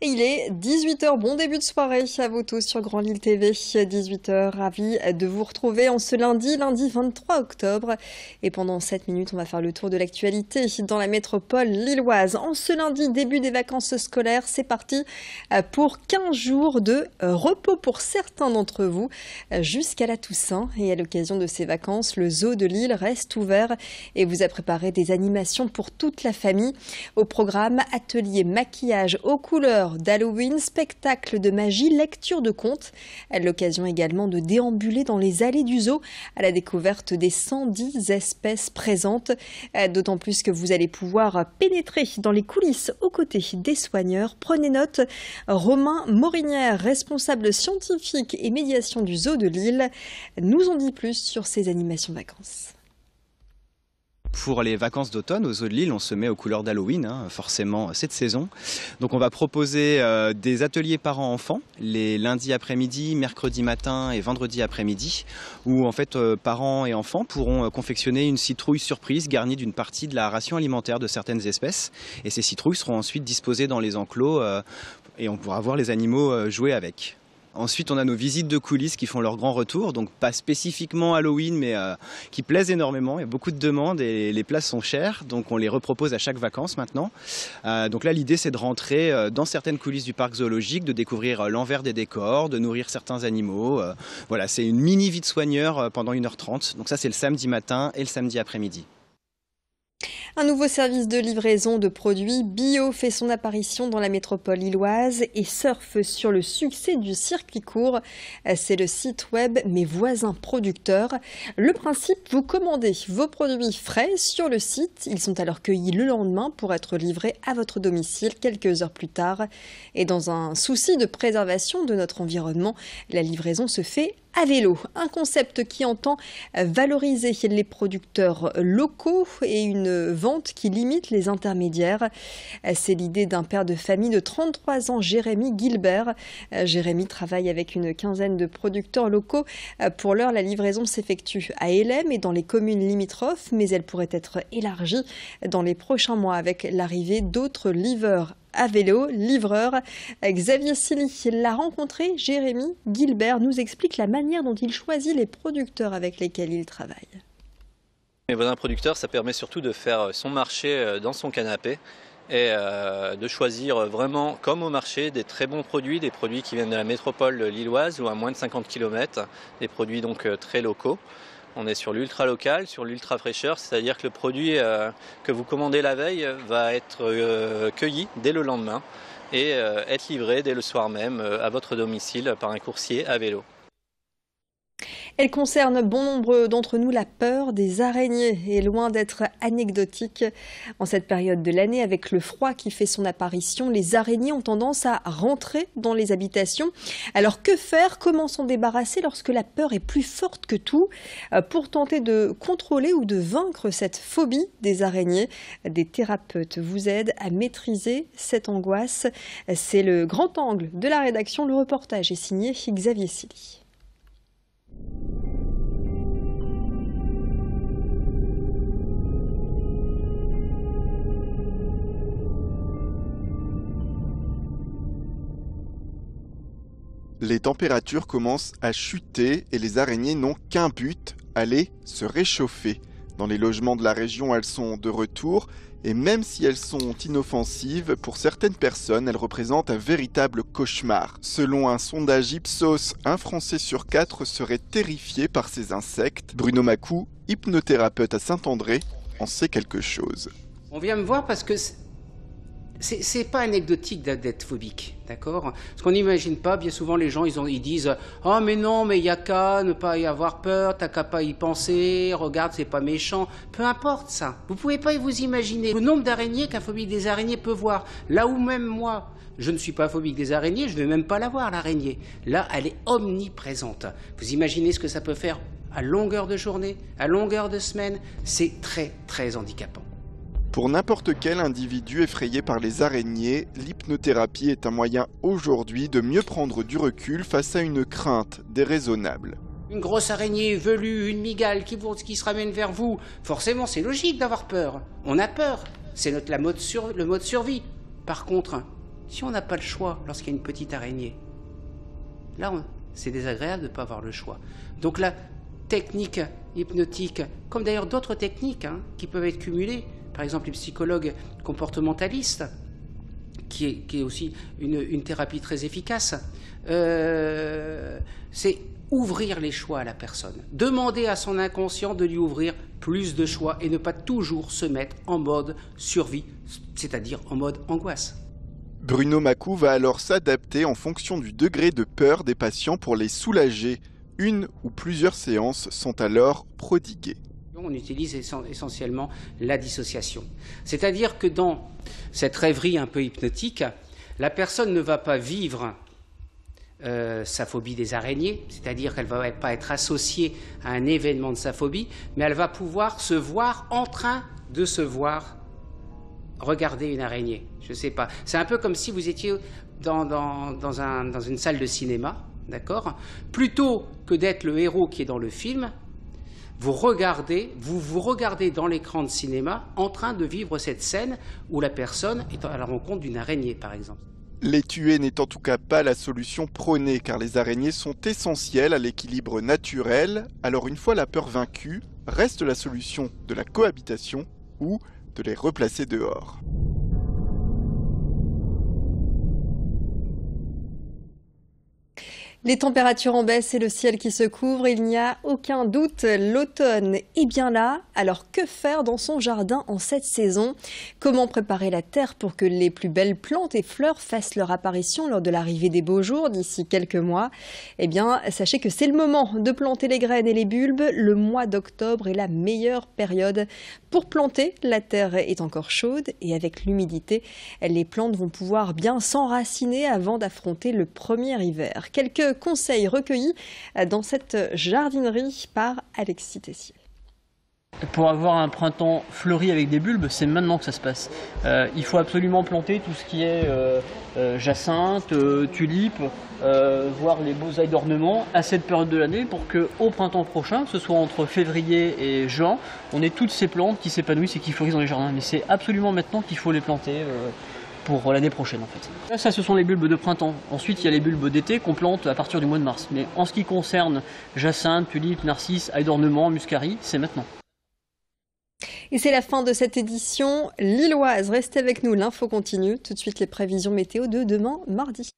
Et il est 18h, bon début de soirée à vous tous sur Grand Lille TV, 18h, ravi de vous retrouver en ce lundi 23 octobre. Et pendant 7 minutes, on va faire le tour de l'actualité dans la métropole lilloise. En ce lundi, début des vacances scolaires, c'est parti pour 15 jours de repos pour certains d'entre vous jusqu'à la Toussaint. Et à l'occasion de ces vacances, le zoo de Lille reste ouvert et vous a préparé des animations pour toute la famille. Au programme, atelier maquillage aux couleurs d'Halloween, spectacle de magie, lecture de contes. L'occasion également de déambuler dans les allées du zoo à la découverte des 110 espèces présentes. D'autant plus que vous allez pouvoir pénétrer dans les coulisses aux côtés des soigneurs. Prenez note, Romain Morinière, responsable scientifique et médiation du zoo de Lille, nous en dit plus sur ces animations vacances. Pour les vacances d'automne, au zoo de Lille, on se met aux couleurs d'Halloween, forcément cette saison. Donc on va proposer des ateliers parents-enfants, les lundis après-midi, mercredi matin et vendredi après-midi, où en fait parents et enfants pourront confectionner une citrouille surprise garnie d'une partie de la ration alimentaire de certaines espèces. Et ces citrouilles seront ensuite disposées dans les enclos et on pourra voir les animaux jouer avec. Ensuite, on a nos visites de coulisses qui font leur grand retour, donc pas spécifiquement Halloween, mais qui plaisent énormément. Il y a beaucoup de demandes et les places sont chères, donc on les repropose à chaque vacances maintenant. Donc là, l'idée, c'est de rentrer dans certaines coulisses du parc zoologique, de découvrir l'envers des décors, de nourrir certains animaux. Voilà, c'est une mini vie de soigneur pendant 1h30. Donc ça, c'est le samedi matin et le samedi après-midi. Un nouveau service de livraison de produits bio fait son apparition dans la métropole lilloise et surfe sur le succès du circuit court. C'est le site web Mes Voisins Producteurs. Le principe, vous commandez vos produits frais sur le site. Ils sont alors cueillis le lendemain pour être livrés à votre domicile quelques heures plus tard. Et dans un souci de préservation de notre environnement, la livraison se fait à vélo, un concept qui entend valoriser les producteurs locaux et une vente qui limite les intermédiaires. C'est l'idée d'un père de famille de 33 ans, Jérémy Gilbert. Jérémy travaille avec une quinzaine de producteurs locaux. Pour l'heure, la livraison s'effectue à Hélène et dans les communes limitrophes, mais elle pourrait être élargie dans les prochains mois avec l'arrivée d'autres livreurs à vélo, livreur. Xavier Silly l'a rencontré. Jérémy Gilbert nous explique la manière dont il choisit les producteurs avec lesquels il travaille. Mes voisins producteurs, ça permet surtout de faire son marché dans son canapé et de choisir vraiment, comme au marché, des très bons produits, des produits qui viennent de la métropole lilloise ou à moins de 50 km, des produits donc très locaux. On est sur l'ultra local, sur l'ultra fraîcheur, c'est-à-dire que le produit que vous commandez la veille va être cueilli dès le lendemain et être livré dès le soir même à votre domicile par un coursier à vélo. Elle concerne bon nombre d'entre nous. La peur des araignées est loin d'être anecdotique. En cette période de l'année, avec le froid qui fait son apparition, les araignées ont tendance à rentrer dans les habitations. Alors que faire? Comment s'en débarrasser lorsque la peur est plus forte que tout? Pour tenter de contrôler ou de vaincre cette phobie des araignées, des thérapeutes vous aident à maîtriser cette angoisse. C'est le grand angle de la rédaction. Le reportage est signé Xavier Silly. Les températures commencent à chuter et les araignées n'ont qu'un but, aller se réchauffer. Dans les logements de la région, elles sont de retour et même si elles sont inoffensives, pour certaines personnes, elles représentent un véritable cauchemar. Selon un sondage Ipsos, un Français sur 4 serait terrifié par ces insectes. Bruno Macou, hypnothérapeute à Saint-André, en sait quelque chose. On vient me voir parce que c'est pas anecdotique d'être phobique, d'accord? Parce qu'on n'imagine pas, bien souvent les gens ils disent « Oh mais non, mais il n'y a qu'à ne pas y avoir peur, t'as qu'à pas y penser, regarde c'est pas méchant ». Peu importe ça, vous pouvez pas vous imaginer le nombre d'araignées qu'un phobique des araignées peut voir. Là où même moi, je ne suis pas phobique des araignées, je ne vais même pas la voir l'araignée. Là, elle est omniprésente. Vous imaginez ce que ça peut faire à longueur de journée, à longueur de semaine? C'est très très handicapant. Pour n'importe quel individu effrayé par les araignées, l'hypnothérapie est un moyen aujourd'hui de mieux prendre du recul face à une crainte déraisonnable. Une grosse araignée velue, une mygale qui se ramène vers vous, forcément c'est logique d'avoir peur. On a peur, c'est le mode survie. Par contre, si on n'a pas le choix lorsqu'il y a une petite araignée, là c'est désagréable de ne pas avoir le choix. Donc la technique hypnotique, comme d'ailleurs d'autres techniques qui peuvent être cumulées, par exemple les psychologues comportementalistes, qui est aussi une thérapie très efficace, c'est ouvrir les choix à la personne. Demander à son inconscient de lui ouvrir plus de choix et ne pas toujours se mettre en mode survie, c'est-à-dire en mode angoisse. Bruno Macou va alors s'adapter en fonction du degré de peur des patients pour les soulager. Une ou plusieurs séances sont alors prodiguées. On utilise essentiellement la dissociation. C'est-à-dire que dans cette rêverie un peu hypnotique, la personne ne va pas vivre sa phobie des araignées, c'est-à-dire qu'elle ne va pas être associée à un événement de sa phobie, mais elle va pouvoir se voir en train de se voir regarder une araignée. Je ne sais pas. C'est un peu comme si vous étiez dans une salle de cinéma, d'accord ? Plutôt que d'être le héros qui est dans le film, vous vous regardez dans l'écran de cinéma en train de vivre cette scène où la personne est à la rencontre d'une araignée, par exemple. Les tuer n'est en tout cas pas la solution prônée, car les araignées sont essentielles à l'équilibre naturel. Alors une fois la peur vaincue, reste la solution de la cohabitation ou de les replacer dehors. Les températures en baisse et le ciel qui se couvre, il n'y a aucun doute, l'automne est bien là. Alors que faire dans son jardin en cette saison? Comment préparer la terre pour que les plus belles plantes et fleurs fassent leur apparition lors de l'arrivée des beaux jours d'ici quelques mois? Eh bien, sachez que c'est le moment de planter les graines et les bulbes. Le mois d'octobre est la meilleure période pour planter. La terre est encore chaude et avec l'humidité, les plantes vont pouvoir bien s'enraciner avant d'affronter le premier hiver. Quelques conseils recueillis dans cette jardinerie par Alexis Tessier. Pour avoir un printemps fleuri avec des bulbes, c'est maintenant que ça se passe. Il faut absolument planter tout ce qui est jacinthe, tulipes, voire les beaux ailes d'ornement à cette période de l'année pour qu'au printemps prochain, que ce soit entre février et juin, on ait toutes ces plantes qui s'épanouissent et qui fleurissent dans les jardins. Mais c'est absolument maintenant qu'il faut les planter pour l'année prochaine en fait. Là, ça ce sont les bulbes de printemps. Ensuite il y a les bulbes d'été qu'on plante à partir du mois de mars. Mais en ce qui concerne jacinthe, tulipes, narcisses, ailes d'ornement, muscari, c'est maintenant. Et c'est la fin de cette édition lilloise. Restez avec nous, l'info continue. Tout de suite les prévisions météo de demain mardi.